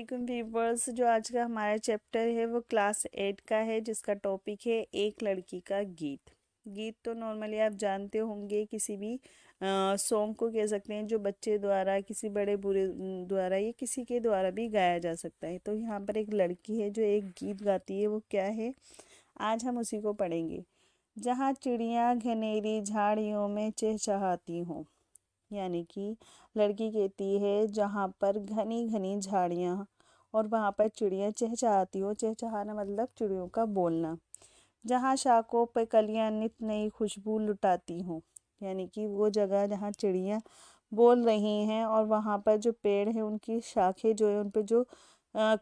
Viewers, जो आज का हमारा चैप्टर है वो क्लास 8 का है, जिसका टॉपिक है एक लड़की का गीत। गीत तो नॉर्मली आप जानते होंगे, किसी भी सॉन्ग को कह सकते हैं जो बच्चे द्वारा, किसी बड़े बूढ़े द्वारा या किसी के द्वारा भी गाया जा सकता है। तो यहाँ पर एक लड़की है जो एक गीत गाती है, वो क्या है आज हम उसी को पढ़ेंगे। जहाँ चिड़िया घनेरी झाड़ियों में चहचहाती हों, यानी कि लड़की कहती है जहाँ पर घनी घनी झाड़ियाँ और वहाँ पर चिड़िया चहचहाती हो। चहचहाना मतलब चिड़ियों का बोलना। जहाँ शाखों पर कलियाँ नित नई खुशबू लुटाती हों, यानी कि वो जगह जहाँ चिड़िया बोल रही हैं और वहाँ पर जो पेड़ है उनकी शाखें जो है उन पर जो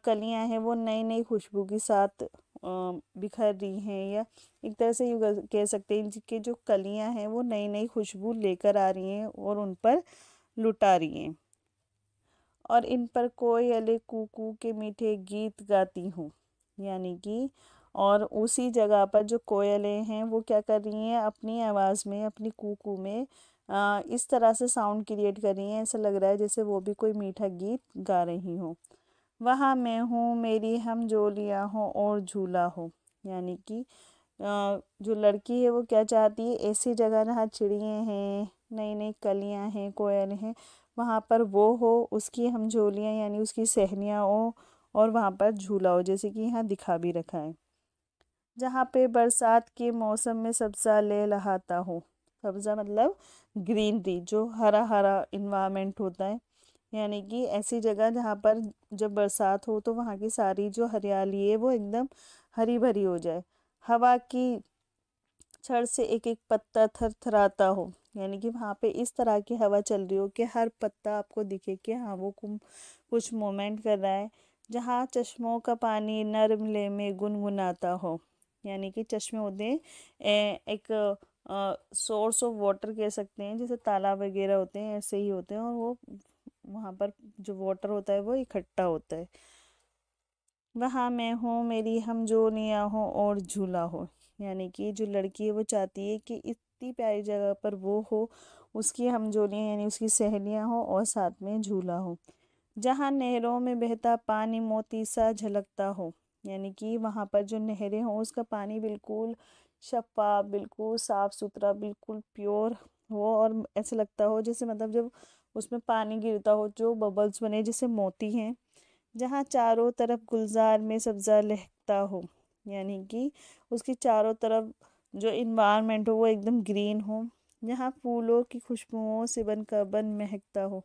कलियाँ हैं वो नई नई खुशबू के साथ बिखर रही हैं, या एक तरह से यूँ कह सकते हैं जिनकी जो कलियाँ हैं वो नई नई खुशबू लेकर आ रही हैं और उन पर लुटा रही हैं। और इन पर कोयलें कू के मीठे गीत गाती हूँ, यानी कि और उसी जगह पर जो कोयलें हैं वो क्या कर रही हैं, अपनी आवाज़ में, अपनी कू में इस तरह से साउंड क्रिएट कर रही हैं। ऐसा लग रहा है जैसे वो भी कोई मीठा गीत गा रही हो। वहाँ मैं हूँ, मेरी हम जोलियाँ हो और झूला हो, यानी कि जो लड़की है वो क्या चाहती है, ऐसी जगह जहाँ चिड़ियाँ हैं, नई नई कलियाँ हैं, कोयल हैं, वहाँ पर वो हो, उसकी हम झोलियाँ यानी उसकी सहेलियाँ हो और वहाँ पर झूला हो, जैसे कि यहाँ दिखा भी रखा है। जहाँ पे बरसात के मौसम में सब्ज़ा लहलहाता हो, सब्ज़ा मतलब ग्रीनरी, जो हरा हरा इन्वायरमेंट होता है, यानी कि ऐसी जगह जहाँ पर जब बरसात हो तो वहाँ की सारी जो हरियाली है वो एकदम हरी भरी हो जाए। हवा की छड़ से एक एक पत्ता थरथराता हो, यानी कि वहाँ पे इस तरह की हवा चल रही हो कि हर पत्ता आपको दिखे कि हाँ वो कुछ मोमेंट कर रहा है। जहाँ चश्मों का पानी नरम ले में गुनगुनाता हो, यानी कि चश्मे होते हैं एक सोर्स ऑफ वाटर कह सकते हैं, जैसे तालाब वगैरह होते हैं ऐसे ही होते हैं, और वो वहाँ पर जो वाटर होता है वो इकट्ठा होता है। वहाँ मैं हूँ, मेरी हमजोलियाँ हो और झूला हो, यानी कि जो लड़की है वो चाहती है कि इतनी प्यारी जगह पर वो हो, उसकी हमजोलियाँ यानी उसकी सहेलियाँ हो और साथ में झूला हो। जहाँ नहरों में बहता पानी मोती सा झलकता हो, यानी कि वहाँ पर जो नहरें हों उसका पानी बिल्कुल शफाफ, बिल्कुल साफ़ सुथरा, बिल्कुल प्योर हो, और ऐसे लगता हो जैसे मतलब जब उसमें पानी गिरता हो जो बबल्स बने जैसे मोती हैं। जहाँ चारों तरफ गुलजार में सब्ज़ा लहकता हो, यानी कि उसकी चारों तरफ जो इन्वायरमेंट हो वो एकदम ग्रीन हो। जहाँ फूलों की खुशबुओं से बन का बन महकता हो,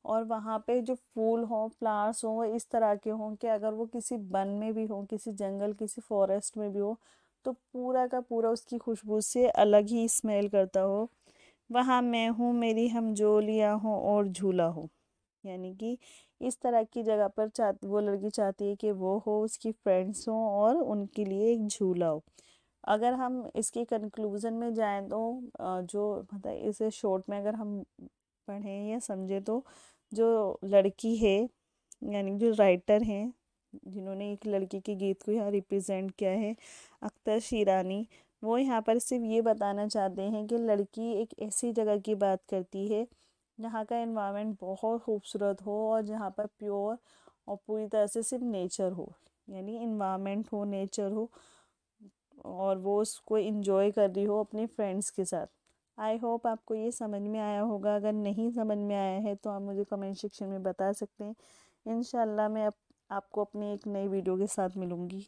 और वहाँ पे जो फूल हों, फ्लावर्स हों, वो इस तरह के हों कि अगर वो किसी वन में भी हो, किसी जंगल, किसी फॉरेस्ट में भी हो, तो पूरा का पूरा उसकी खुशबू से अलग ही स्मेल करता हो। वहाँ मैं हूँ, मेरी हमजोलियाँ हों और झूला हो, यानी कि इस तरह की जगह पर वो लड़की चाहती है कि वो हो, उसकी फ्रेंड्स हों और उनके लिए एक झूला हो। अगर हम इसके कंक्लूज़न में जाएं तो जो मतलब इसे शॉर्ट में अगर हम पढ़ें या समझें तो जो लड़की है यानी जो राइटर हैं जिन्होंने एक लड़की के गीत को यहाँ रिप्रेजेंट किया है, अख्तर शीरानी, वो यहाँ पर सिर्फ ये बताना चाहते हैं कि लड़की एक ऐसी जगह की बात करती है जहाँ का एनवायरनमेंट बहुत खूबसूरत हो और जहाँ पर प्योर और पूरी तरह से सिर्फ नेचर हो, यानी इन्वायरमेंट हो, नेचर हो, और वो उसको इंजॉय कर रही हो अपने फ्रेंड्स के साथ। आई होप आपको ये समझ में आया होगा। अगर नहीं समझ में आया है तो आप मुझे कमेंट सेक्शन में बता सकते हैं। इंशाल्लाह मैं आपको अपनी एक नई वीडियो के साथ मिलूँगी।